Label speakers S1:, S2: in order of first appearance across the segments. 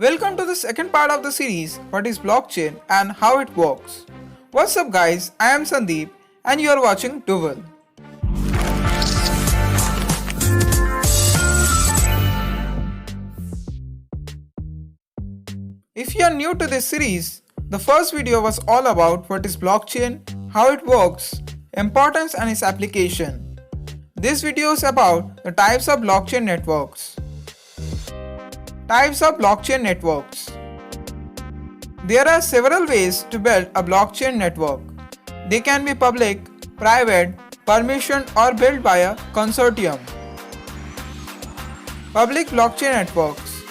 S1: Welcome to the second part of the series, what is blockchain and how it works. What's up guys, I am Sandeep and you are watching Duvel. If you are new to this series, the first video was all about what is blockchain, how it works, importance and its application. This video is about the types of blockchain networks. Types of blockchain networks. There are several ways to build a blockchain network. They can be public, private, permissioned or built by a consortium. Public blockchain networks.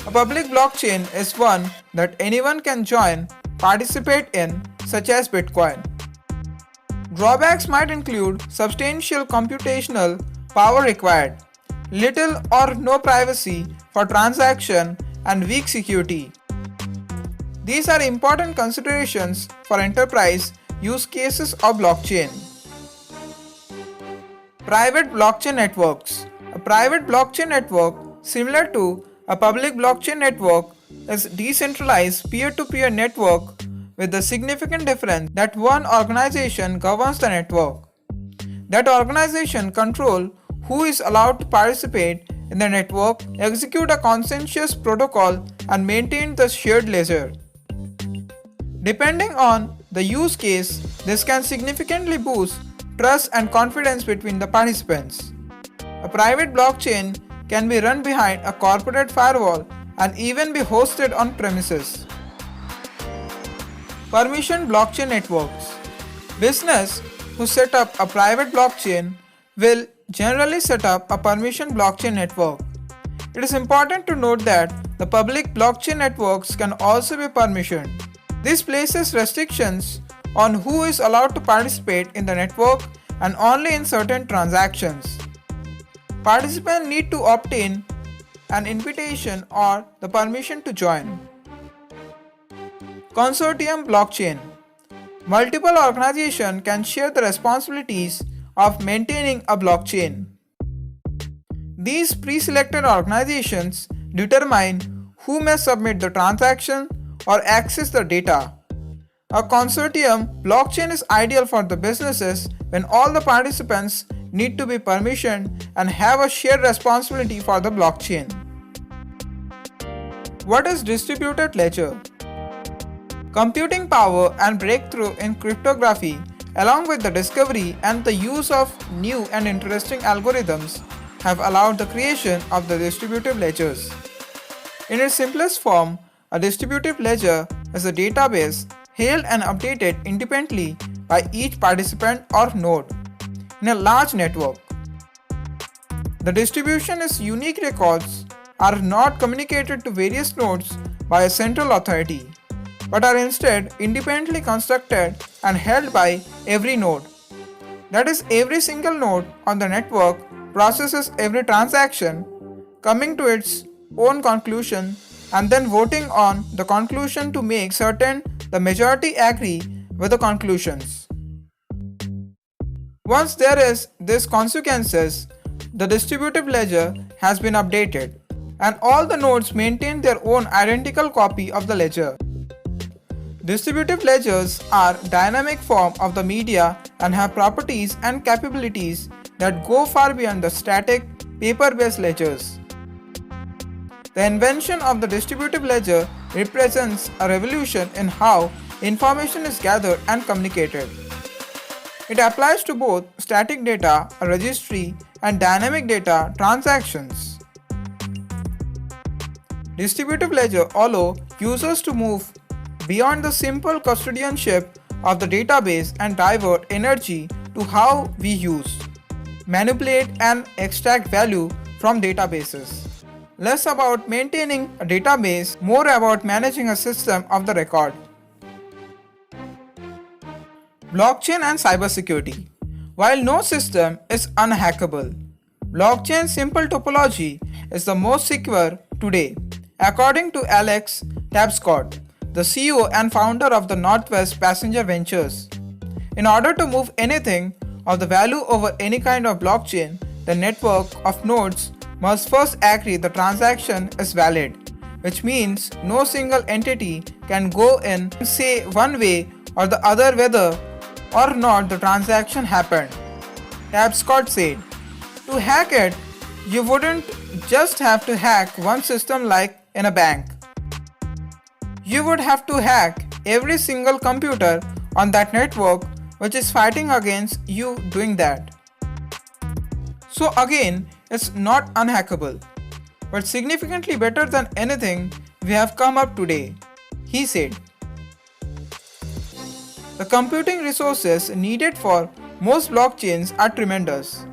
S1: A public blockchain is one that anyone can join, participate in, such as Bitcoin. Drawbacks might include substantial computational power required, little or no privacy for transaction, and weak security. These are important considerations for enterprise use cases of blockchain. Private blockchain networks. A private blockchain network, similar to a public blockchain network, is decentralized peer-to-peer network with the significant difference that one organization governs the network. That organization controls who is allowed to participate in the network, execute a consensus protocol, and maintain the shared ledger. Depending on the use case, this can significantly boost trust and confidence between the participants. A private blockchain can be run behind a corporate firewall and even be hosted on premises. Permissioned blockchain networks. Business who set up a private blockchain will generally set up a permissioned blockchain network. It is important to note that the public blockchain networks can also be permissioned. This places restrictions on who is allowed to participate in the network and only in certain transactions. Participants need to obtain an invitation or the permission to join. Consortium blockchain. Multiple organizations can share the responsibilities of maintaining a blockchain. These pre-selected organizations determine who may submit the transaction or access the data. A consortium blockchain is ideal for the businesses when all the participants need to be permissioned and have a shared responsibility for the blockchain. What is distributed ledger? Computing power and breakthrough in cryptography, along with the discovery and the use of new and interesting algorithms, have allowed the creation of the distributive ledgers. In its simplest form, a distributive ledger is a database held and updated independently by each participant or node in a large network. The distribution is unique records are not communicated to various nodes by a central authority, but are instead independently constructed and held by every node. That is, every single node on the network processes every transaction, coming to its own conclusion and then voting on the conclusion to make certain the majority agree with the conclusions. Once there is this consequences, the distributive ledger has been updated, and all the nodes maintain their own identical copy of the ledger. Distributive ledgers are dynamic form of the media and have properties and capabilities that go far beyond the static paper-based ledgers. The invention of the distributive ledger represents a revolution in how information is gathered and communicated. It applies to both static data, a registry, and dynamic data, transactions. Distributive ledger allow users to move beyond the simple custodianship of the database and divert energy to how we use, manipulate and extract value from databases. Less about maintaining a database, more about managing a system of the record. Blockchain and cybersecurity. While no system is unhackable, blockchain simple topology is the most secure today, according to Alex Tapscott, the CEO and founder of the Northwest Passenger Ventures. In order to move anything of the value over any kind of blockchain, the network of nodes must first agree the transaction is valid. which means no single entity can go in and say one way or the other whether or not the transaction happened. Tapscott said, to hack it, you wouldn't just have to hack one system like in a bank. You would have to hack every single computer on that network which is fighting against you doing that. So again, it's not unhackable, but significantly better than anything we have come up today, he said. The computing resources needed for most blockchains are tremendous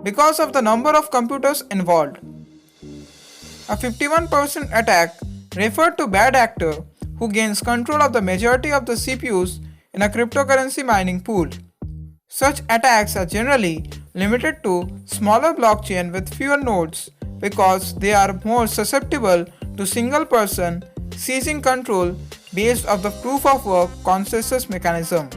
S1: because of the number of computers involved. A 51% attack referred to bad actor who gains control of the majority of the CPUs in a cryptocurrency mining pool. Such attacks are generally limited to smaller blockchain with fewer nodes because they are more susceptible to single person seizing control based on the proof of work consensus mechanism.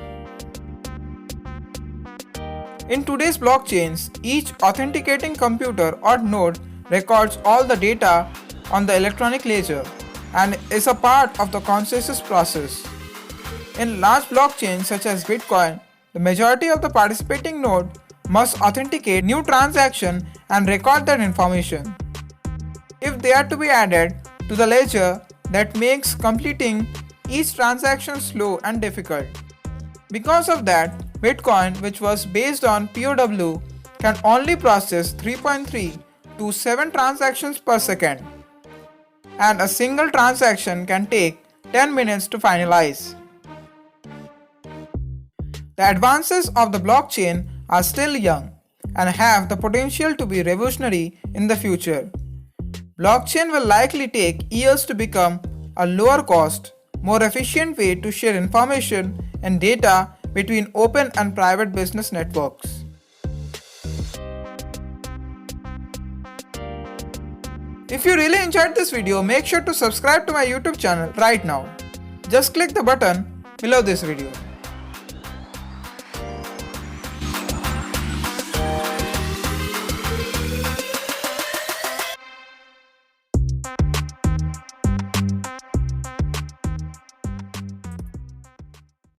S1: In today's blockchains, each authenticating computer or node records all the data on the electronic ledger and is a part of the consensus process. In large blockchains such as Bitcoin, the majority of the participating node must authenticate new transaction and record that information. If they are to be added to the ledger, that makes completing each transaction slow and difficult. Because of that, Bitcoin, which was based on POW, can only process 3.3 to 7 transactions per second, and a single transaction can take 10 minutes to finalize. The advances of the blockchain are still young and have the potential to be revolutionary in the future. Blockchain will likely take years to become a lower cost, more efficient way to share information and data between open and private business networks. If you really enjoyed this video, make sure to subscribe to my YouTube channel right now. Just click the button below this video.